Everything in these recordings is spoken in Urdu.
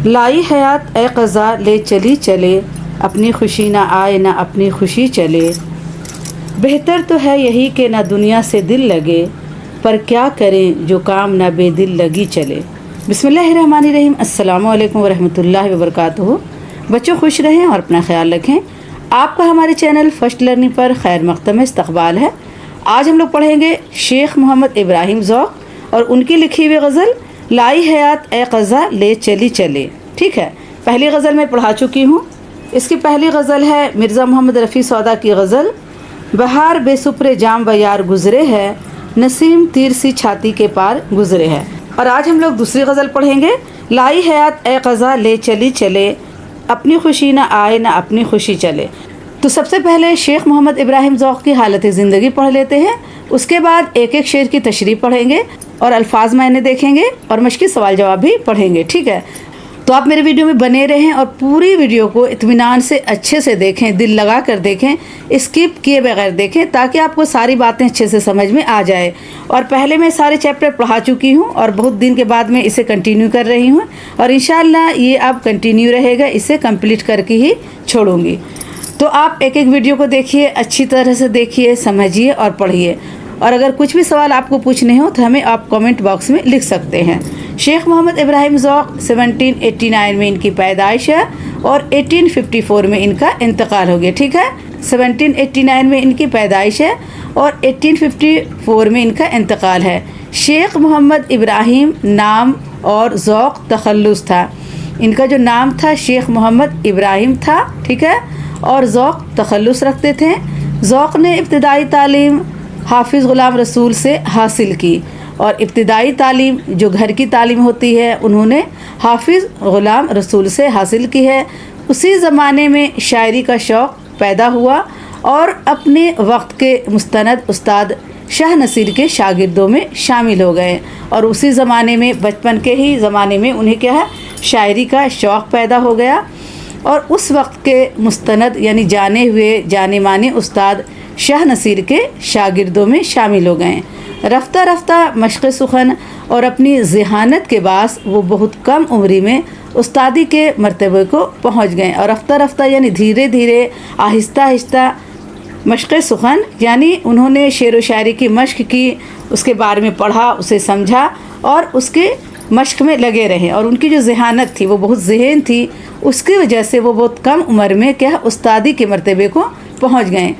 لائی حیات اے قضا لے چلی چلے، اپنی خوشی نہ آئے نہ اپنی خوشی چلے۔ بہتر تو ہے یہی کہ نہ دنیا سے دل لگے، پر کیا کریں جو کام نہ بے دل لگی چلے۔ بسم اللہ الرحمن الرحیم۔ السلام علیکم ورحمۃ اللہ وبرکاتہ۔ بچوں خوش رہیں اور اپنا خیال رکھیں۔ آپ کا ہمارے چینل فرسٹ لرننگ پر خیر مقدم استقبال ہے۔ آج ہم لوگ پڑھیں گے شیخ محمد ابراہیم ذوق اور ان کی لکھی ہوئی غزل لائی حیات اے قضا لے چلی چلے۔ ٹھیک ہے، پہلی غزل میں پڑھا چکی ہوں۔ اس کی پہلی غزل ہے مرزا محمد رفیع سودا کی غزل بہار بے سپر جام و یار گزرے ہے، نسیم تیر سی چھاتی کے پار گزرے ہے۔ اور آج ہم لوگ دوسری غزل پڑھیں گے لائی حیات اے قضا لے چلی چلے، اپنی خوشی نہ آئے نہ اپنی خوشی چلے۔ تو سب سے پہلے شیخ محمد ابراہیم ذوق کی حالت زندگی پڑھ لیتے ہیں، اس کے بعد ایک ایک شعر کی تشریح پڑھیں گے اور الفاظ معنی دیکھیں گے اور مشقی سوال جواب بھی پڑھیں گے۔ ٹھیک ہے، تو آپ میرے ویڈیو میں بنے رہیں اور پوری ویڈیو کو اطمینان سے اچھے سے دیکھیں، دل لگا کر دیکھیں، اسکپ کیے بغیر دیکھیں، تاکہ آپ کو ساری باتیں اچھے سے سمجھ میں آ جائے۔ اور پہلے میں سارے چیپٹر پڑھا چکی ہوں اور بہت دن کے بعد میں اسے کنٹینیو کر رہی ہوں، اور انشاءاللہ یہ اب کنٹینیو رہے گا، اسے کمپلیٹ کر کے ہی چھوڑوں گی۔ تو آپ ایک ایک ویڈیو کو دیکھیے، اچھی طرح سے دیکھیے، سمجھیے اور پڑھیے۔ اور اگر کچھ بھی سوال آپ کو پوچھنے ہو تو ہمیں آپ کامنٹ باکس میں لکھ سکتے ہیں۔ شیخ محمد ابراہیم ذوق 1789 میں ان کی پیدائش ہے اور 1854 میں ان کا انتقال ہو گیا۔ ٹھیک ہے، 1789 میں ان کی پیدائش ہے اور 1854 میں ان کا انتقال ہے۔ شیخ محمد ابراہیم نام اور ذوق تخلص تھا۔ ان کا جو نام تھا شیخ محمد ابراہیم تھا، ٹھیک ہے، اور ذوق تخلص رکھتے تھے۔ ذوق نے ابتدائی تعلیم حافظ غلام رسول سے حاصل کی، اور ابتدائی تعلیم جو گھر کی تعلیم ہوتی ہے انہوں نے حافظ غلام رسول سے حاصل کی ہے۔ اسی زمانے میں شاعری کا شوق پیدا ہوا اور اپنے وقت کے مستند استاد شاہ نصیر کے شاگردوں میں شامل ہو گئے، اور اسی زمانے میں بچپن کے ہی زمانے میں انہیں کیا ہے شاعری کا شوق پیدا ہو گیا، اور اس وقت کے مستند یعنی جانے ہوئے جانے مانے استاد شاہ نصیر کے شاگردوں میں شامل ہو گئے۔ رفتہ رفتہ مشق سخن اور اپنی ذہانت کے باعث وہ بہت کم عمری میں استادی کے مرتبے کو پہنچ گئے، اور رفتہ رفتہ یعنی دھیرے دھیرے آہستہ آہستہ مشق سخن یعنی انہوں نے شعر و شاعری کی مشق کی، اس کے بارے میں پڑھا، اسے سمجھا اور اس کے مشق میں لگے رہے، اور ان کی جو ذہانت تھی وہ بہت ذہین تھی، اس کی وجہ سے وہ بہت کم عمر میں کیا استادی کے مرتبے کو پہنچ گئے۔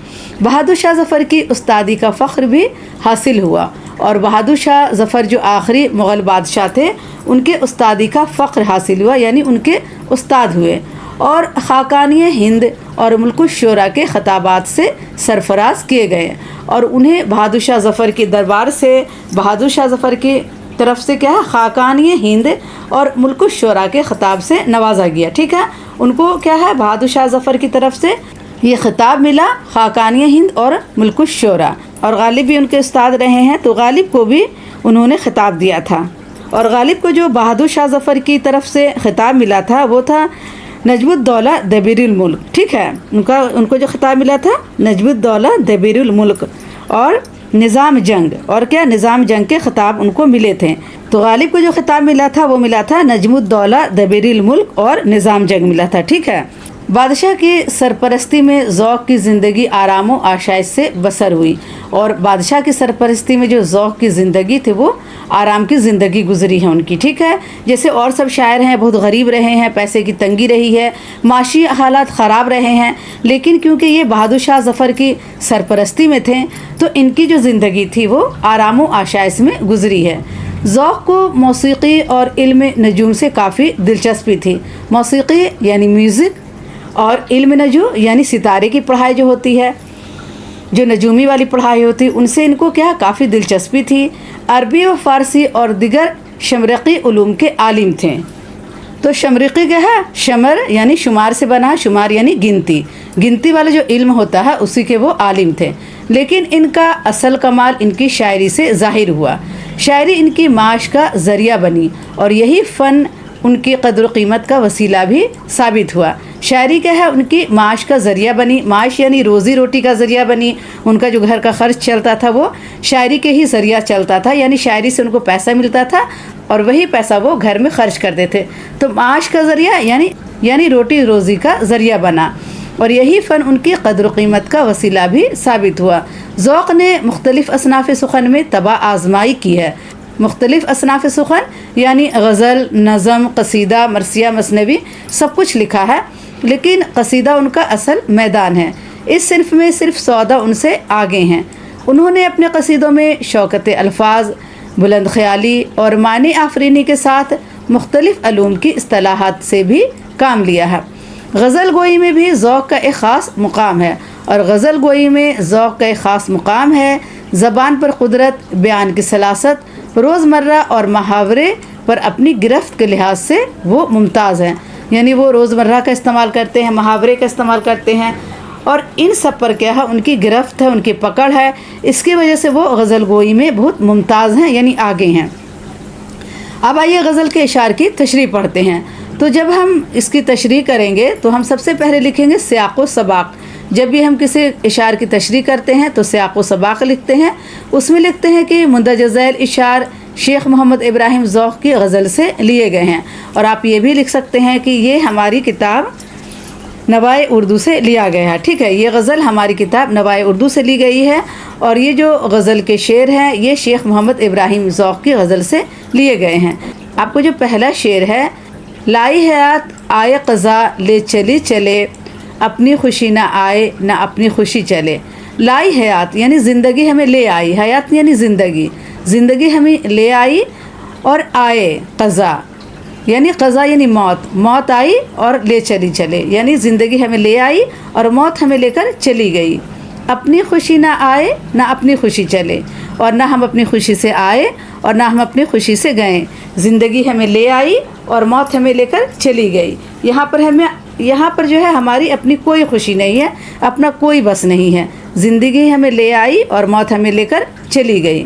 بہادر شاہ ظفر کی استادی کا فخر بھی حاصل ہوا، اور بہادر شاہ ظفر جو آخری مغل بادشاہ تھے ان کے استادی کا فخر حاصل ہوا، یعنی ان کے استاد ہوئے، اور خاقانی ہند اور ملک الشعراء کے خطابات سے سرفراز کیے گئے، اور انہیں بہادر شاہ ظفر کے دربار سے بہادر شاہ ظفر کی طرف سے کیا ہے خاقانی ہند اور ملک الشعراء کے خطاب سے نوازا گیا۔ ٹھیک ہے، ان کو کیا ہے بہادر شاہ ظفر کی طرف سے یہ خطاب ملا، خاقانی ہند اور ملک الشعراء، اور غالب بھی ان کے استاد رہے ہیں، تو غالب کو بھی انہوں نے خطاب دیا تھا، اور غالب کو جو بہادر شاہ ظفر کی طرف سے خطاب ملا تھا وہ تھا نجم الدولہ دبیر الملک۔ ٹھیک ہے، ان کو جو خطاب ملا تھا نجم الدولہ دبیر الملک اور نظام جنگ، اور کیا نظام جنگ کے خطاب ان کو ملے تھے۔ تو غالب کو جو خطاب ملا تھا وہ ملا تھا نجم الدولہ دبیر الملک اور نظام جنگ ملا تھا۔ ٹھیک ہے، بادشاہ کی سرپرستی میں ذوق کی زندگی آرام و آشائش سے بسر ہوئی، اور بادشاہ کی سرپرستی میں جو ذوق کی زندگی تھی وہ آرام کی زندگی گزری ہے ان کی۔ ٹھیک ہے، جیسے اور سب شاعر ہیں بہت غریب رہے ہیں، پیسے کی تنگی رہی ہے، معاشی حالات خراب رہے ہیں، لیکن کیونکہ یہ بہادر شاہ ظفر کی سرپرستی میں تھے تو ان کی جو زندگی تھی وہ آرام و آشائش میں گزری ہے۔ ذوق کو موسیقی اور علم نجوم سے کافی دلچسپی تھی۔ موسیقی یعنی میوزک، اور علم نجوم یعنی ستارے کی پڑھائی جو ہوتی ہے، جو نجومی والی پڑھائی ہوتی، ان سے ان کو کیا کافی دلچسپی تھی۔ عربی و فارسی اور دیگر شمرقی علوم کے عالم تھے۔ تو شمرقی کیا ہے شمر یعنی شمار سے بنا، شمار یعنی گنتی، گنتی والا جو علم ہوتا ہے اسی کے وہ عالم تھے، لیکن ان کا اصل کمال ان کی شاعری سے ظاہر ہوا۔ شاعری ان کی معاش کا ذریعہ بنی، اور یہی فن ان کی قدر و قیمت کا وسیلہ بھی ثابت ہوا۔ شاعری کیا ہے ان کی معاش کا ذریعہ بنی، معاش یعنی روزی روٹی کا ذریعہ بنی، ان کا جو گھر کا خرچ چلتا تھا وہ شاعری کے ہی ذریعہ چلتا تھا، یعنی شاعری سے ان کو پیسہ ملتا تھا، اور وہی پیسہ وہ گھر میں خرچ کرتے تھے، تو معاش کا ذریعہ یعنی روٹی روزی کا ذریعہ بنا، اور یہی فن ان کی قدر و قیمت کا وسیلہ بھی ثابت ہوا۔ ذوق نے مختلف اصناف سخن میں طبع آزمائی کی ہے۔ مختلف اصناف سخن یعنی غزل، نظم، قصیدہ، مرثیہ، مثنوی سب کچھ لکھا ہے، لیکن قصیدہ ان کا اصل میدان ہے۔ اس صنف میں صرف سودا ان سے آگے ہیں۔ انہوں نے اپنے قصیدوں میں شوکت الفاظ، بلند خیالی اور معنی آفرینی کے ساتھ مختلف علوم کی اصطلاحات سے بھی کام لیا ہے۔ غزل گوئی میں بھی ذوق کا ایک خاص مقام ہے، اور غزل گوئی میں ذوق کا ایک خاص مقام ہے۔ زبان پر قدرت، بیان کی سلاست، روزمرہ اور محاورے پر اپنی گرفت کے لحاظ سے وہ ممتاز ہیں، یعنی وہ روزمرہ کا استعمال کرتے ہیں، محاورے کا استعمال کرتے ہیں، اور ان سب پر کیا ہے، ان کی گرفت ہے، ان کی پکڑ ہے، اس کی وجہ سے وہ غزل گوئی میں بہت ممتاز ہیں، یعنی آگے ہیں۔ اب آئیے غزل کے اشعار کی تشریح پڑھتے ہیں۔ تو جب ہم اس کی تشریح کریں گے تو ہم سب سے پہلے لکھیں گے سیاق و سباق۔ جب بھی ہم کسی اشعار کی تشریح کرتے ہیں تو سیاق و سباق لکھتے ہیں۔ اس میں لکھتے ہیں کہ مندرجہ ذیل اشعار شیخ محمد ابراہیم ذوق کی غزل سے لیے گئے ہیں، اور آپ یہ بھی لکھ سکتے ہیں کہ یہ ہماری کتاب نوائے اردو سے لیا گیا ہے۔ ٹھیک ہے، یہ غزل ہماری کتاب نوائے اردو سے لی گئی ہے، اور یہ جو غزل کے شعر ہیں یہ شیخ محمد ابراہیم ذوق کی غزل سے لیے گئے ہیں۔ آپ کو جو پہلا شعر ہے، لائی حیات آئے قضا لے چلی چلے، اپنی خوشی نہ آئے نہ اپنی خوشی چلے۔ لائی حیات یعنی زندگی ہمیں لے آئی، حیات یعنی زندگی ہمیں لے آئی، اور آئے قضا یعنی قضا یعنی موت آئی اور لے چلی چلے، یعنی زندگی ہمیں لے آئی اور موت ہمیں لے کر چلی گئی۔ اپنی خوشی نہ آئے نہ اپنی خوشی چلے، اور نہ ہم اپنی خوشی سے آئے اور نہ ہم اپنی خوشی سے گئے۔ زندگی ہمیں لے آئی اور موت ہمیں لے کر چلی گئی۔ یہاں پر جو ہے ہماری اپنی کوئی خوشی نہیں ہے، اپنا کوئی بس نہیں ہے۔ زندگی ہمیں لے آئی اور موت ہمیں لے کر چلی گئی۔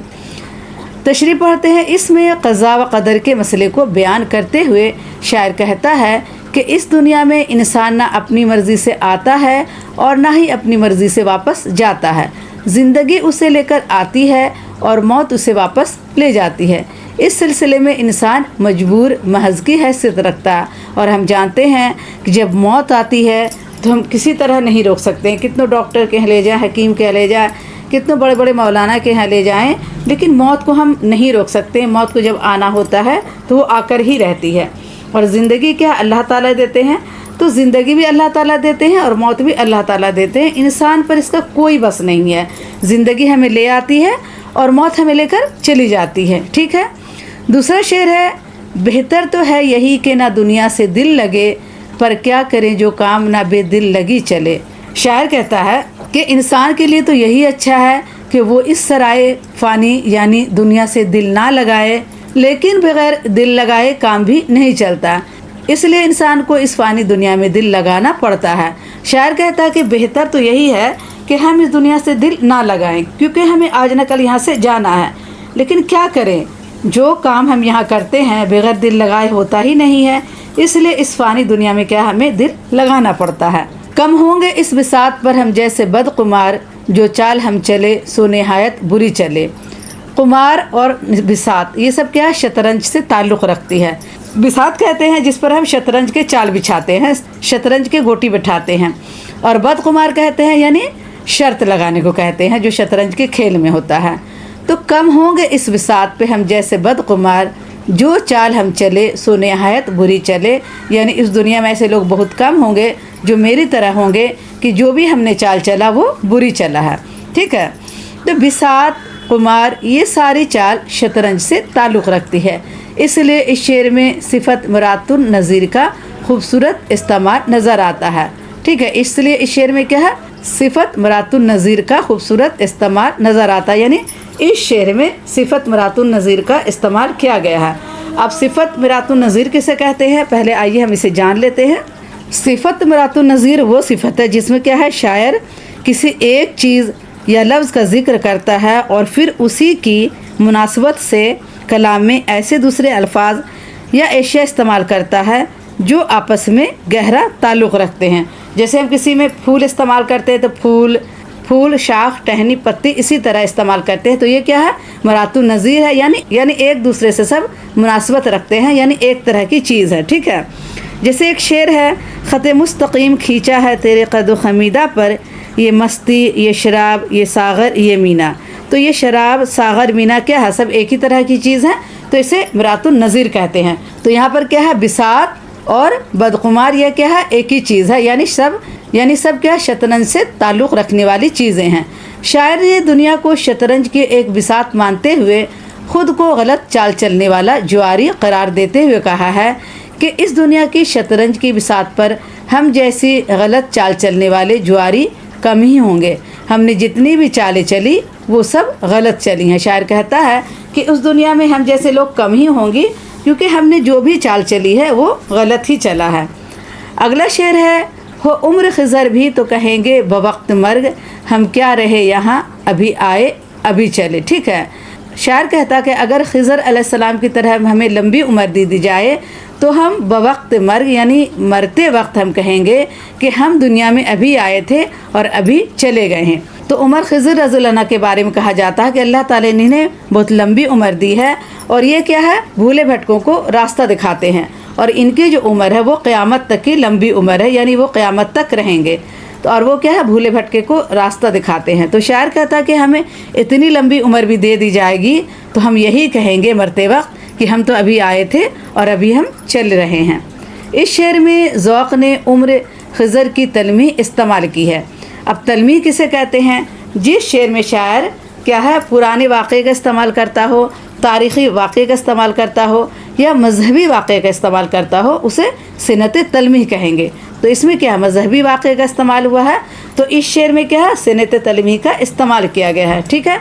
تشریح پڑھتے ہیں۔ اس میں قضا و قدر کے مسئلے کو بیان کرتے ہوئے شاعر کہتا ہے کہ اس دنیا میں انسان نہ اپنی مرضی سے آتا ہے اور نہ ہی اپنی مرضی سے واپس جاتا ہے۔ زندگی اسے لے کر آتی ہے اور موت اسے واپس لے جاتی ہے۔ اس سلسلے میں انسان مجبور محض کی حیثیت رکھتا ہے، اور ہم جانتے ہیں کہ جب موت آتی ہے تو ہم کسی طرح نہیں روک سکتے ہیں۔ کتنے ڈاکٹر کے یہاں لے جائیں، حکیم کے یہاں لے جائیں، کتنے بڑے بڑے مولانا کے یہاں لے جائیں، لیکن موت کو ہم نہیں روک سکتے۔ موت کو جب آنا ہوتا ہے تو وہ آ کر ہی رہتی ہے۔ اور زندگی کیا اللہ تعالیٰ دیتے ہیں، تو زندگی بھی اللہ تعالیٰ دیتے ہیں اور موت بھی اللہ تعالیٰ دیتے ہیں۔ انسان پر اس کا کوئی بس نہیں ہے۔ زندگی ہمیں لے آتی ہے اور موت ہمیں لے کر چلی جاتی ہے۔ ٹھیک ہے، دوسرا شعر ہے، بہتر تو ہے یہی کہ نہ دنیا سے دل لگے، پر کیا کریں جو کام نہ بے دل لگی چلے۔ شاعر کہتا ہے کہ انسان کے لیے تو یہی اچھا ہے کہ وہ اس سرائے فانی یعنی دنیا سے دل نہ لگائے، لیکن بغیر دل لگائے کام بھی نہیں چلتا، اس لیے انسان کو اس فانی دنیا میں دل لگانا پڑتا ہے۔ شاعر کہتا ہے کہ بہتر تو یہی ہے کہ ہم اس دنیا سے دل نہ لگائیں، کیونکہ ہمیں آج نہ کل یہاں سے جانا ہے، لیکن کیا کریں، جو کام ہم یہاں کرتے ہیں بغیر دل لگائے ہوتا ہی نہیں ہے، اس لیے اس فانی دنیا میں کیا ہمیں دل لگانا پڑتا ہے۔ کم ہوں گے اس بساط پر ہم جیسے بدقمار، جو چال ہم چلے سو نہایت بری چلے۔ قمار اور بساط یہ سب کیا شطرنج سے تعلق رکھتی ہے۔ بساط کہتے ہیں جس پر ہم شطرنج کے چال بچھاتے ہیں، شطرنج کے گوٹی بٹھاتے ہیں، اور بدقمار کہتے ہیں یعنی شرط لگانے کو کہتے ہیں جو شطرنج کے کھیل میں ہوتا ہے۔ تو کم ہوں گے اس بساط پہ ہم جیسے بدقمار، جو چال ہم چلے سو نہایت بری چلے، یعنی اس دنیا میں ایسے لوگ بہت کم ہوں گے جو میری طرح ہوں گے کہ جو بھی ہم نے چال چلا وہ بری چلا ہے۔ ٹھیک ہے، تو بساط، قمار یہ ساری چال شطرنج سے تعلق رکھتی ہے، اس لیے اس شعر میں صفت مرات النظیر کا خوبصورت استعمال نظر آتا ہے۔ ٹھیک ہے، اس لیے اس شعر میں کیا ہے، صفت مرات النظیر کا خوبصورت استعمال نظر آتا ہے، یعنی اس شعر میں صفت مرات النظیر کا استعمال کیا گیا ہے۔ اب صفت مرات النظیر کسے کہتے ہیں، پہلے آئیے ہم اسے جان لیتے ہیں۔ صفت مرات النظیر وہ صفت ہے جس میں کیا ہے، شاعر کسی ایک چیز یا لفظ کا ذکر کرتا ہے اور پھر اسی کی مناسبت سے کلام میں ایسے دوسرے الفاظ یا اشیاء استعمال کرتا ہے جو آپس میں گہرا تعلق رکھتے ہیں۔ جیسے ہم کسی میں پھول استعمال کرتے ہیں تو پھول، پھول، شاخ، ٹہنی، پتی اسی طرح استعمال کرتے ہیں. تو یہ کیا ہے؟ مرات النظیر ہے، یعنی ایک دوسرے سے سب مناسبت رکھتے ہیں، یعنی ایک طرح کی چیز ہے. ٹھیک ہے. جیسے ایک شعر ہے، خط مستقیم کھینچا ہے تیرے قد و خمیدہ پر، یہ مستی، یہ شراب، یہ ساغر، یہ مینا. تو یہ شراب، ساغر، مینا کیا ہے؟ سب ایک ہی طرح کی چیز ہیں، تو اسے مرات النظیر کہتے ہیں. تو یہاں پر کیا ہے؟ بساط اور بدقمار یہ کیا ہے؟ ایک ہی چیز ہے، یعنی سب کیا؟ شطرنج سے تعلق رکھنے والی چیزیں ہیں. شاعر نے دنیا کو شطرنج کے ایک بساط مانتے ہوئے خود کو غلط چال چلنے والا جواری قرار دیتے ہوئے کہا ہے کہ اس دنیا کی شطرنج کی بساط پر ہم جیسی غلط چال چلنے والے جواری کم ہی ہوں گے. ہم نے جتنی بھی چالیں چلی وہ سب غلط چلی ہیں. شاعر کہتا ہے کہ اس دنیا میں ہم جیسے لوگ کم ہی ہوں گی، کیونکہ ہم نے جو بھی چال چلی ہے وہ غلط ہی چلا ہے. اگلا شعر ہے، ہو عمر خضر بھی تو کہیں گے بوقت مرگ، ہم کیا رہے یہاں ابھی آئے ابھی چلے. ٹھیک ہے. شاعر کہتا کہ اگر خضر علیہ السلام کی طرح ہمیں لمبی عمر دے دی جائے تو ہم بوقت مرگ یعنی مرتے وقت ہم کہیں گے کہ ہم دنیا میں ابھی آئے تھے اور ابھی چلے گئے ہیں. تو عمر خضر رضی اللہ عنہ کے بارے میں کہا جاتا ہے کہ اللہ تعالیٰ نے انہیں بہت لمبی عمر دی ہے، اور یہ کیا ہے؟ بھولے بھٹکوں کو راستہ دکھاتے ہیں، اور ان کی جو عمر ہے وہ قیامت تک کی لمبی عمر ہے، یعنی وہ قیامت تک رہیں گے. تو اور وہ کیا ہے؟ بھولے بھٹکے کو راستہ دکھاتے ہیں. تو شاعر کہتا ہے کہ ہمیں اتنی لمبی عمر بھی دے دی جائے گی تو ہم یہی کہیں گے مرتے وقت کہ ہم تو ابھی آئے تھے اور ابھی ہم چل رہے ہیں. اس شعر میں ذوق نے عمر خضر کی تلمیح استعمال کی ہے. اب تلمیح کسے کہتے ہیں؟ جس شعر میں شاعر کیا ہے؟ پرانے واقعے کا استعمال کرتا ہو، تاریخی واقعے کا استعمال کرتا ہو، یا مذہبی واقعے کا استعمال کرتا ہو، اسے صنعت تلمیح کہیں گے. تو اس میں کیا مذہبی واقعے کا استعمال ہوا ہے، تو اس شعر میں کیا ہے؟ صنعت تلمیح کا استعمال کیا گیا ہے. ٹھیک ہے.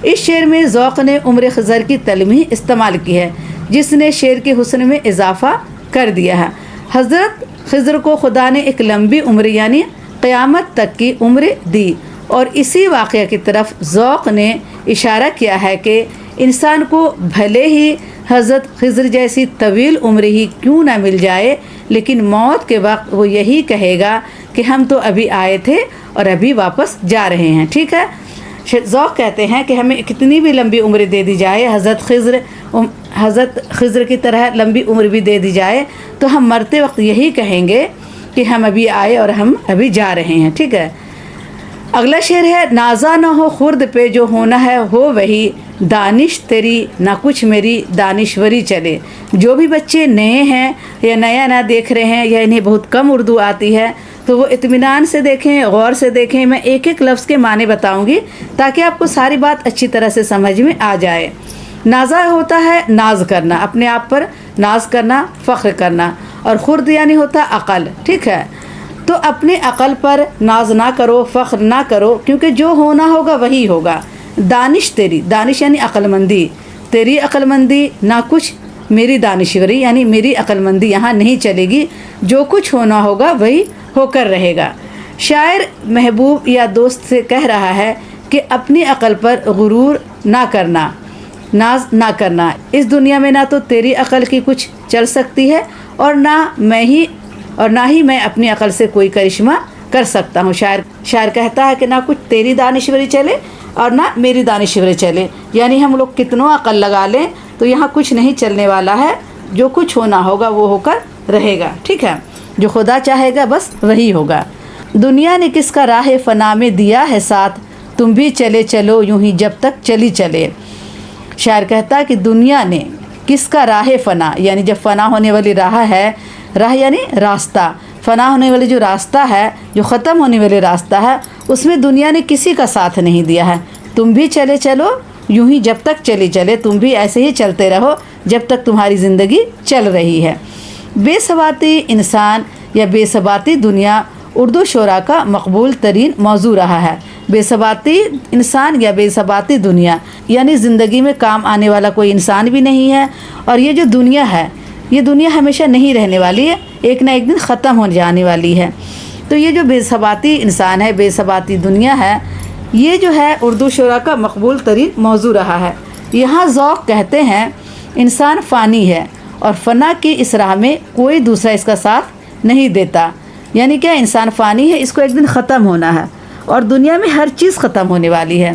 اس شعر میں ذوق نے عمر خضر کی تلمیح استعمال کی ہے، جس نے شعر کے حسن میں اضافہ کر دیا ہے. حضرت خضر کو خدا نے ایک لمبی عمر یعنی قیامت تک کی عمر دی، اور اسی واقعہ کی طرف ذوق نے اشارہ کیا ہے کہ انسان کو بھلے ہی حضرت خضر جیسی طویل عمر ہی کیوں نہ مل جائے، لیکن موت کے وقت وہ یہی کہے گا کہ ہم تو ابھی آئے تھے اور ابھی واپس جا رہے ہیں. ٹھیک ہے. ذوق کہتے ہیں کہ ہمیں کتنی بھی لمبی عمر دے دی جائے، حضرت خضر کی طرح لمبی عمر بھی دے دی جائے، تو ہم مرتے وقت یہی کہیں گے کہ ہم ابھی آئے اور ہم ابھی جا رہے ہیں. ٹھیک ہے. اگلا شعر ہے، نازا نہ ہو خرد پہ جو ہونا ہے ہو وہی، دانش تیری نہ کچھ میری دانشوری چلے. جو بھی بچے نئے ہیں یا نیا نہ دیکھ رہے ہیں یا انہیں بہت کم اردو آتی ہے تو وہ اطمینان سے دیکھیں، غور سے دیکھیں. میں ایک ایک لفظ کے معنی بتاؤں گی تاکہ آپ کو ساری بات اچھی طرح سے سمجھ میں آ جائے. نازا ہوتا ہے ناز کرنا، اپنے آپ پر ناز کرنا، فخر کرنا، اور خرد یعنی ہوتا ہے عقل. ٹھیک ہے. تو اپنے عقل پر ناز نہ کرو، فخر نہ کرو، کیونکہ جو ہونا ہوگا وہی ہوگا. دانش تیری، دانش یعنی عقل مندی، تیری عقل مندی نہ کچھ میری دانشوری یعنی میری عقل مندی یہاں نہیں چلے گی. جو کچھ ہونا ہوگا وہی ہو کر رہے گا. شاعر محبوب یا دوست سے کہہ رہا ہے کہ اپنی عقل پر غرور نہ کرنا، ناز نہ کرنا. اس دنیا میں نہ تو تیری عقل کی کچھ چل سکتی ہے اور نہ ہی میں اپنی عقل سے کوئی کرشمہ کر سکتا ہوں. شاعر کہتا ہے کہ نہ کچھ تیری دانشوری چلے اور نہ میری دانشوری چلے، یعنی ہم لوگ کتنوں عقل لگا لیں تو یہاں کچھ نہیں چلنے والا ہے. جو کچھ ہونا ہوگا وہ ہو کر رہے گا. ٹھیک ہے. جو خدا چاہے گا بس وہی ہوگا. دنیا نے کس کا راہ فنا میں دیا ہے ساتھ، تم بھی چلے چلو یوں ہی جب تک چلی چلے. شاعر کہتا ہے کہ دنیا نے کس کا راہ فنا، یعنی جب فنا ہونے والی راہ ہے، راہ یعنی راستہ، فنا ہونے والی جو راستہ ہے، جو ختم ہونے والی راستہ ہے، اس میں دنیا نے کسی کا ساتھ نہیں دیا ہے. تم بھی چلے چلو یوں ہی جب تک چلی چلے، تم بھی ایسے ہی چلتے رہو جب تک تمہاری زندگی چل رہی ہے. بے ثباتی انسان یا بے ثباتی دنیا اردو شعراء کا مقبول ترین موضوع رہا ہے. بے ثباتی انسان یا بے ثباتی دنیا یعنی زندگی میں کام آنے والا کوئی انسان بھی نہیں ہے، اور یہ جو دنیا ہے یہ دنیا ہمیشہ نہیں رہنے والی ہے، ایک نہ ایک دن ختم ہو جانے والی ہے. تو یہ جو بے ثباتی انسان ہے، بے ثباتی دنیا ہے، یہ جو ہے اردو شعراء کا مقبول ترین موضوع رہا ہے. یہاں ذوق کہتے ہیں انسان فانی ہے اور فنا کی اس راہ میں کوئی دوسرا اس کا ساتھ نہیں دیتا. یعنی کہ انسان فانی ہے، اس کو ایک دن ختم ہونا ہے، اور دنیا میں ہر چیز ختم ہونے والی ہے،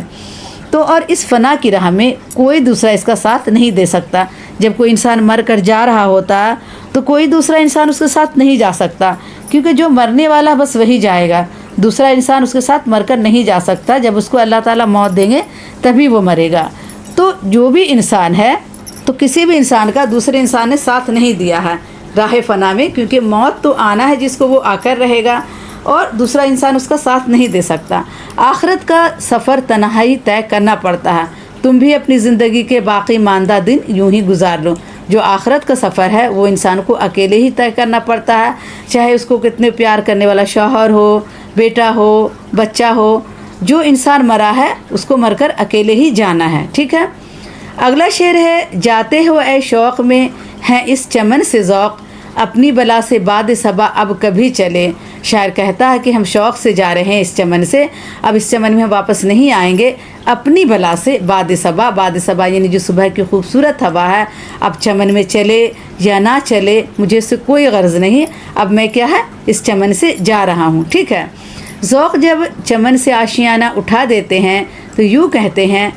تو اور اس فنا کی راہ میں کوئی دوسرا اس کا ساتھ نہیں دے سکتا۔ جب کوئی انسان مر کر جا رہا ہوتا تو کوئی دوسرا انسان اس کے ساتھ نہیں جا سکتا، کیونکہ جو مرنے والا بس وہی جائے گا، دوسرا انسان اس کے ساتھ مر کر نہیں جا سکتا۔ جب اس کو اللہ تعالیٰ موت دیں گے تبھی وہ مرے گا۔ تو جو بھی انسان ہے تو کسی بھی انسان کا دوسرے انسان نے ساتھ نہیں دیا ہے راہ فنا میں، کیونکہ موت تو آنا ہے جس کو وہ آ کر رہے گا، اور دوسرا انسان اس کا ساتھ نہیں دے سکتا۔ آخرت کا سفر تنہائی طے کرنا پڑتا ہے۔ تم بھی اپنی زندگی کے باقی ماندہ دن یوں ہی گزار لو۔ جو آخرت کا سفر ہے وہ انسان کو اکیلے ہی طے کرنا پڑتا ہے، چاہے اس کو کتنے پیار کرنے والا شوہر ہو، بیٹا ہو، بچہ ہو۔ جو انسان مرا ہے اس کو مر کر اکیلے ہی جانا ہے، ٹھیک ہے۔ اگلا شعر ہے، جاتے ہو اے شوق میں ہیں اس چمن سے ذوق، اپنی بلا سے باد صبا اب کبھی چلے۔ شاعر کہتا ہے کہ ہم شوق سے جا رہے ہیں اس چمن سے، اب اس چمن میں ہم واپس نہیں آئیں گے، اپنی بلا سے باد صبا، باد صبا یعنی جو صبح کی خوبصورت ہوا ہے، اب چمن میں چلے یا نہ چلے مجھے اس سے کوئی غرض نہیں، اب میں کیا ہے اس چمن سے جا رہا ہوں، ٹھیک ہے۔ ذوق جب چمن سے آشیانہ اٹھا دیتے ہیں تو یوں کہتے ہیں،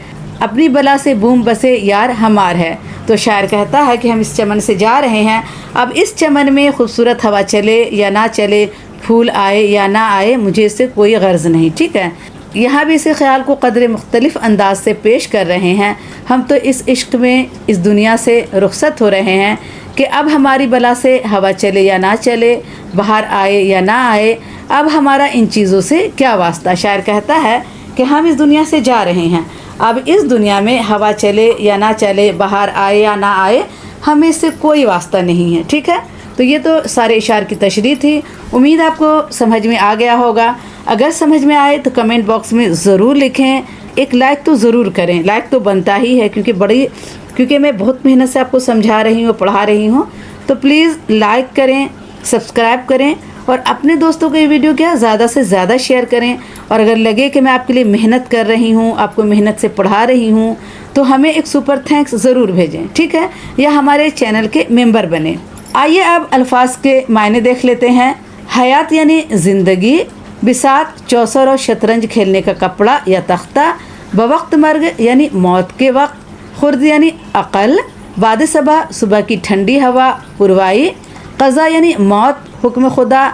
اپنی بلا سے بوم بسے یار ہمار ہے۔ تو شاعر کہتا ہے کہ ہم اس چمن سے جا رہے ہیں، اب اس چمن میں خوبصورت ہوا چلے یا نہ چلے، پھول آئے یا نہ آئے، مجھے اس سے کوئی غرض نہیں، ٹھیک ہے۔ یہاں بھی اسی خیال کو قدر مختلف انداز سے پیش کر رہے ہیں۔ ہم تو اس عشق میں اس دنیا سے رخصت ہو رہے ہیں کہ اب ہماری بلا سے ہوا چلے یا نہ چلے، بہار آئے یا نہ آئے، اب ہمارا ان چیزوں سے کیا واسطہ۔ شاعر کہتا ہے کہ ہم اس دنیا سے جا رہے ہیں، اب اس دنیا میں ہوا چلے یا نہ چلے، بہار آئے یا نہ آئے، ہمیں اس سے کوئی واسطہ نہیں ہے، ٹھیک ہے۔ تو یہ تو سارے اشعار کی تشریح تھی، امید آپ کو سمجھ میں آ گیا ہوگا۔ اگر سمجھ میں آئے تو کمنٹ باکس میں ضرور لکھیں، ایک لائک تو ضرور کریں، لائک تو بنتا ہی ہے، کیونکہ میں بہت محنت سے آپ کو سمجھا رہی ہوں، پڑھا رہی ہوں، تو پلیز لائک کریں، سبسکرائب کریں، اور اپنے دوستوں کو یہ ویڈیو کیا زیادہ سے زیادہ شیئر کریں۔ اور اگر لگے کہ میں آپ کے لیے محنت کر رہی ہوں، آپ کو محنت سے پڑھا رہی ہوں، تو ہمیں ایک سپر تھینکس ضرور بھیجیں، ٹھیک ہے، یا ہمارے چینل کے ممبر بنیں۔ آئیے اب الفاظ کے معنی دیکھ لیتے ہیں۔ حیات یعنی زندگی، بساط چوسر اور شطرنج کھیلنے کا کپڑا یا تختہ، بوقت مرگ یعنی موت کے وقت، خرد یعنی عقل، باد صبح صبح کی ٹھنڈی ہوا، پروائی، قضا یعنی موت حکم خدا،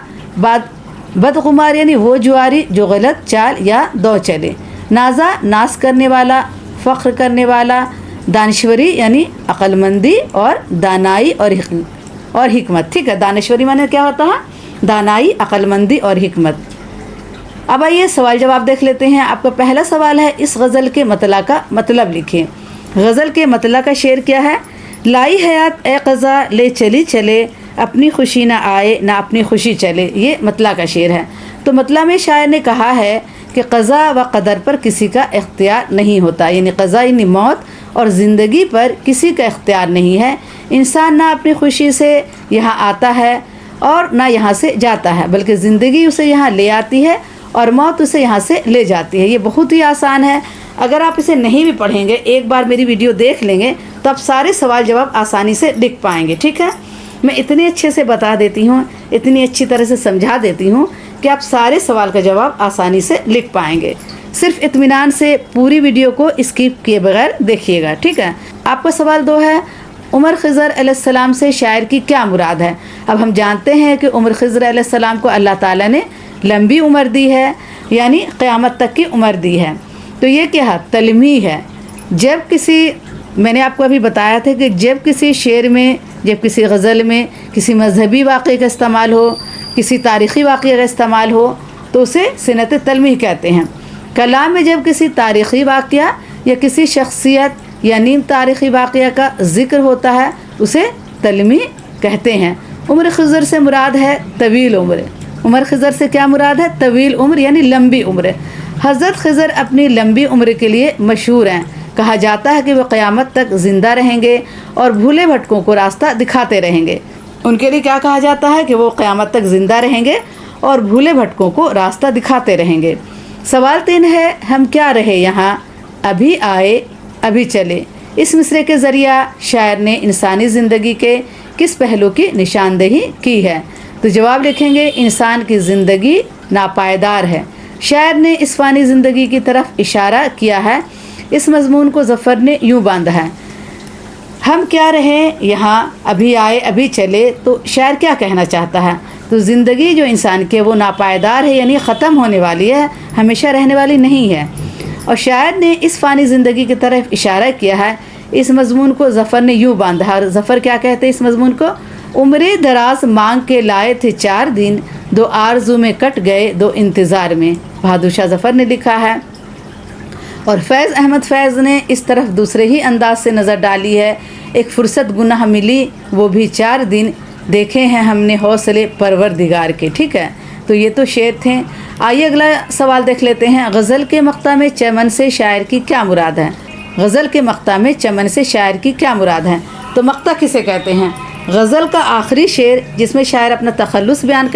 بدغمار یعنی وہ جواری جو غلط چال یا دو چلے، نازا ناز کرنے والا، فخر کرنے والا، دانشوری یعنی عقل مندی اور دانائی اور حکمت، ٹھیک ہے۔ دانشوری معنی کیا ہوتا ہے؟ دانائی، عقل مندی اور حکمت۔ اب آئیے سوال جواب دیکھ لیتے ہیں۔ آپ کا پہلا سوال ہے، اس غزل کے مطلع کا مطلب لکھیں۔ غزل کے مطلع کا شعر کیا ہے؟ لائی حیات اے قضا لے چلی چلے، اپنی خوشی نہ آئے نہ اپنی خوشی چلے، یہ مطلع کا شعر ہے۔ تو مطلع میں شاعر نے کہا ہے کہ قضا و قدر پر کسی کا اختیار نہیں ہوتا، یعنی قضا یعنی موت اور زندگی پر کسی کا اختیار نہیں ہے۔ انسان نہ اپنی خوشی سے یہاں آتا ہے اور نہ یہاں سے جاتا ہے، بلکہ زندگی اسے یہاں لے آتی ہے اور موت اسے یہاں سے لے جاتی ہے۔ یہ بہت ہی آسان ہے، اگر آپ اسے نہیں بھی پڑھیں گے، ایک بار میری ویڈیو دیکھ لیں گے تو آپ سارے سوال جواب آسانی سے لکھ پائیں گے، ٹھیک ہے۔ میں اتنے اچھے سے بتا دیتی ہوں، اتنی اچھی طرح سے سمجھا دیتی ہوں کہ آپ سارے سوال کا جواب آسانی سے لکھ پائیں گے۔ صرف اطمینان سے پوری ویڈیو کو اسکپ کیے بغیر دیکھیے گا، ٹھیک ہے۔ آپ کا سوال 2 ہے، عمر خضر علیہ السلام سے شاعر کی کیا مراد ہے؟ اب ہم جانتے ہیں کہ عمر خضر علیہ السلام کو اللہ تعالیٰ نے لمبی عمر دی ہے، یعنی قیامت تک کی عمر دی ہے۔ تو یہ کیا تلمیح ہے۔ میں نے آپ کو ابھی بتایا تھا کہ جب کسی شعر میں، جب کسی غزل میں کسی مذہبی واقعے کا استعمال ہو، کسی تاریخی واقعے کا استعمال ہو تو اسے صنعت تلمیح کہتے ہیں۔ کلام میں جب کسی تاریخی واقعہ یا کسی شخصیت یا نیم تاریخی واقعہ کا ذکر ہوتا ہے اسے تلمیح کہتے ہیں۔ عمر خضر سے مراد ہے طویل عمر۔ عمر خضر سے کیا مراد ہے؟ طویل عمر یعنی لمبی عمر۔ حضرت خضر اپنی لمبی عمر کے لیے مشہور ہیں۔ کہا جاتا ہے کہ وہ قیامت تک زندہ رہیں گے اور بھولے بھٹکوں کو راستہ دکھاتے رہیں گے۔ ان کے لیے کیا کہا جاتا ہے کہ وہ قیامت تک زندہ رہیں گے اور بھولے بھٹکوں کو راستہ دکھاتے رہیں گے۔ سوال 3 ہے، ہم کیا رہے یہاں، ابھی آئے ابھی چلے۔ اس مصرعے کے ذریعہ شاعر نے انسانی زندگی کے کس پہلو کی نشاندہی کی ہے؟ تو جواب لکھیں گے، انسان کی زندگی ناپائیدار ہے، شاعر نے اس فانی زندگی کی طرف اشارہ کیا ہے، اس مضمون کو ظفر نے یوں باندھا ہے: ہم کیا رہیں یہاں، ابھی آئے ابھی چلے۔ تو شاعر کیا کہنا چاہتا ہے؟ تو زندگی جو انسان کی وہ ناپائیدار ہے، یعنی ختم ہونے والی ہے، ہمیشہ رہنے والی نہیں ہے۔ اور شاعر نے اس فانی زندگی کی طرف اشارہ کیا ہے، اس مضمون کو ظفر نے یوں باندھا۔ اور ظفر کیا کہتے ہیں اس مضمون کو؟ عمرِ دراز مانگ کے لائے تھے 4 دن، 2 آرزو میں کٹ گئے 2 انتظار میں۔ بہادر شاہ ظفر نے لکھا ہے۔ اور فیض احمد فیض نے اس طرف دوسرے ہی انداز سے نظر ڈالی ہے: ایک فرصت گناہ ملی وہ بھی 4 دن، دیکھے ہیں ہم نے حوصلے پروردگار کے۔ ٹھیک ہے، تو یہ تو شعر تھے۔ آئیے اگلا سوال دیکھ لیتے ہیں: غزل کے مقطع میں چمن سے شاعر کی کیا مراد ہے؟ غزل کے مقطع میں چمن سے شاعر کی کیا مراد ہے؟ تو مقطع کسے کہتے ہیں؟ غزل کا آخری شعر جس میں شاعر اپنا تخلص بیان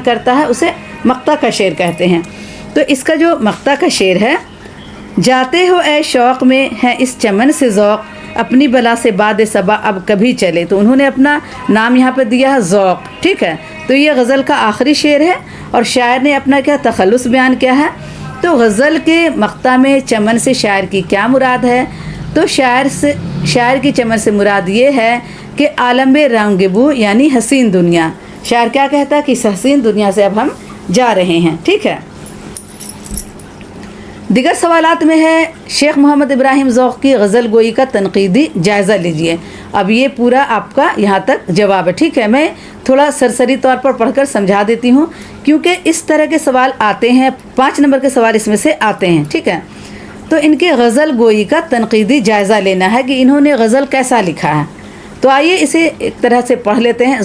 کرتا ہے اسے مقطع کا شعر کہتے ہیں۔ تو اس کا جو مقطع کا شعر ہے: جاتے ہو اے شوق میں ہے اس چمن سے ذوق، اپنی بلا سے باد صبا اب کبھی چلے۔ تو انہوں نے اپنا نام یہاں پہ دیا ہے ذوق۔ ٹھیک ہے، تو یہ غزل کا آخری شعر ہے اور شاعر نے اپنا کیا تخلص بیان کیا ہے۔ تو غزل کے مقطع میں چمن سے شاعر کی کیا مراد ہے؟ تو شاعر کی چمن سے مراد یہ ہے کہ عالم رنگ بو یعنی حسین دنیا۔ شاعر کیا کہتا ہے کہ اس حسین دنیا سے اب ہم جا رہے ہیں۔ ٹھیک ہے، دیگر سوالات میں ہے: شیخ محمد ابراہیم ذوق کی غزل گوئی کا تنقیدی جائزہ لیجئے۔ اب یہ پورا آپ کا یہاں تک جواب ہے۔ ٹھیک ہے، میں تھوڑا سرسری طور پر پڑھ کر سمجھا دیتی ہوں کیونکہ اس طرح کے سوال آتے ہیں، 5 نمبر کے سوال اس میں سے آتے ہیں۔ ٹھیک ہے، تو ان کے غزل گوئی کا تنقیدی جائزہ لینا ہے کہ انہوں نے غزل کیسا لکھا ہے۔ تو آئیے اسے ایک طرح سے پڑھ لیتے ہیں۔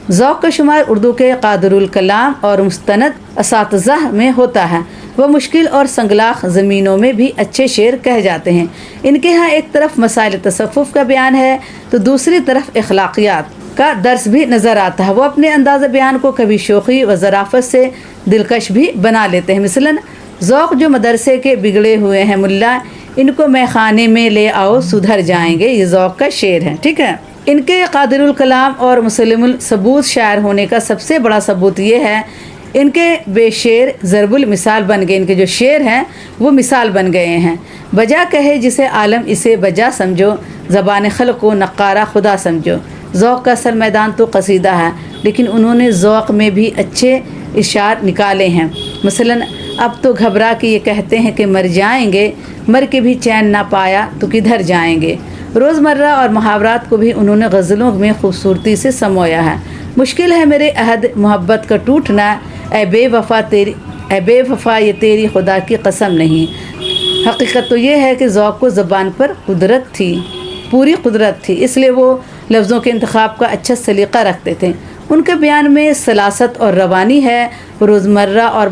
ذوق کا شمار اردو کے قادر الکلام اور مستند اساتذہ میں ہوتا ہے۔ وہ مشکل اور سنگلاخ زمینوں میں بھی اچھے شعر کہہ جاتے ہیں۔ ان کے ہاں ایک طرف مسائل تصوف کا بیان ہے تو دوسری طرف اخلاقیات کا درس بھی نظر آتا ہے۔ وہ اپنے انداز بیان کو کبھی شوخی و ظرافت سے دلکش بھی بنا لیتے ہیں۔ مثلاً: ذوق جو مدرسے کے بگڑے ہوئے ہیں ملا، ان کو میں خانے میں لے آؤ سدھر جائیں گے۔ یہ ذوق کا شعر ہے۔ ٹھیک ہے، ان کے قادر الکلام اور مسلم الثبوت شاعر ہونے کا سب سے بڑا ثبوت یہ ہے ان کے بے شعر ضرب المثال بن گئے۔ ان کے جو شعر ہیں وہ مثال بن گئے ہیں۔ بجا کہے جسے عالم اسے بجا سمجھو، زبان خلق کو نقارہ خدا سمجھو۔ ذوق کا اصل میدان تو قصیدہ ہے، لیکن انہوں نے ذوق میں بھی اچھے اشعار نکالے ہیں۔ مثلاً: اب تو گھبرا کے یہ کہتے ہیں کہ مر جائیں گے، مر کے بھی چین نہ پایا تو کدھر جائیں گے۔ روزمرہ اور محاورات کو بھی انہوں نے غزلوں میں خوبصورتی سے سمویا ہے۔ مشکل ہے میرے عہد محبت کا ٹوٹنا، اے بے وفا یہ تیری خدا کی قسم نہیں۔ حقیقت تو یہ ہے کہ ذوق کو زبان پر قدرت تھی، پوری قدرت تھی، اس لیے وہ لفظوں کے انتخاب کا اچھا سلیقہ رکھتے تھے۔ ان کے بیان میں سلاست اور روانی ہے۔ روزمرہ اور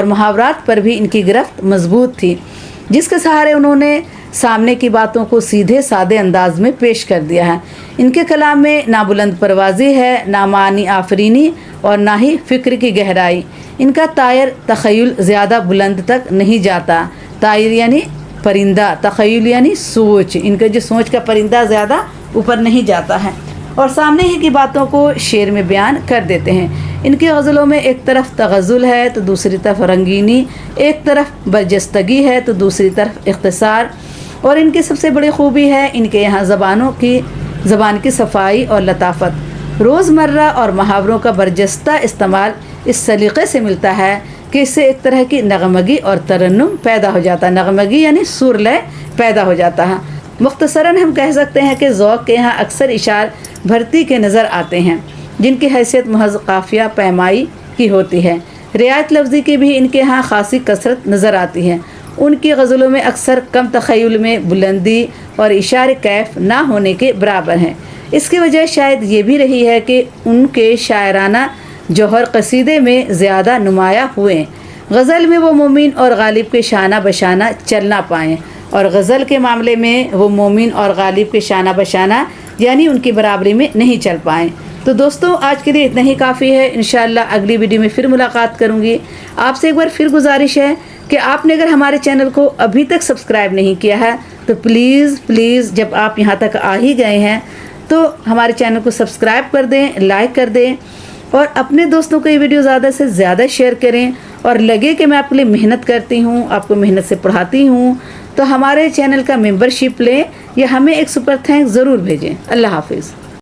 محاورات پر بھی ان کی گرفت مضبوط تھی، جس کے سہارے انہوں نے سامنے کی باتوں کو سیدھے سادے انداز میں پیش کر دیا ہے۔ ان کے کلام میں نہ بلند پروازی ہے، نہ معنی آفرینی اور نہ ہی فکر کی گہرائی۔ ان کا طائر تخیل زیادہ بلند تک نہیں جاتا۔ طائر یعنی پرندہ، تخیل یعنی سوچ۔ ان کا جو سوچ کا پرندہ زیادہ اوپر نہیں جاتا ہے اور سامنے ہی کی باتوں کو شعر میں بیان کر دیتے ہیں۔ ان کی غزلوں میں ایک طرف تغزل ہے تو دوسری طرف رنگینی، ایک طرف برجستگی ہے تو دوسری طرف اختصار، اور ان کی سب سے بڑی خوبی ہے ان کے یہاں زبان کی صفائی اور لطافت۔ روزمرہ اور محاوروں کا برجستہ استعمال اس سلیقے سے ملتا ہے کہ اس سے ایک طرح کی نغمگی اور ترنم پیدا ہو جاتا ہے۔ نغمگی یعنی سر لے پیدا ہو جاتا ہے۔ مختصراً ہم کہہ سکتے ہیں کہ ذوق کے یہاں اکثر اشعار بھرتی کے نظر آتے ہیں، جن کی حیثیت محض قافیہ پیمائی کی ہوتی ہے۔ رعایت لفظی کی بھی ان کے ہاں خاصی کثرت نظر آتی ہے۔ ان کی غزلوں میں اکثر کم تخیل میں بلندی اور اشعار کیف نہ ہونے کے برابر ہیں۔ اس کی وجہ شاید یہ بھی رہی ہے کہ ان کے شاعرانہ جوہر قصیدے میں زیادہ نمایاں ہوئے۔ غزل میں وہ مومن اور غالب کے شانہ بشانہ چل نہ پائیں، اور غزل کے معاملے میں وہ مومن اور غالب کے شانہ بشانہ یعنی ان کی برابری میں نہیں چل پائیں۔ تو دوستوں، آج کے لیے اتنا ہی کافی ہے۔ انشاءاللہ اگلی ویڈیو میں پھر ملاقات کروں گی۔ آپ سے ایک بار پھر گزارش ہے کہ آپ نے اگر ہمارے چینل کو ابھی تک سبسکرائب نہیں کیا ہے تو پلیز جب آپ یہاں تک آ ہی گئے ہیں تو ہمارے چینل کو سبسکرائب کر دیں، لائک کر دیں اور اپنے دوستوں کو یہ ویڈیو زیادہ سے زیادہ شیئر کریں، اور لگے کہ میں آپ کے لیے محنت کرتی ہوں، آپ کو محنت سے پڑھاتی ہوں، تو ہمارے چینل کا ممبرشپ لیں یا ہمیں ایک سپر تھینکس ضرور بھیجیں۔ اللہ حافظ۔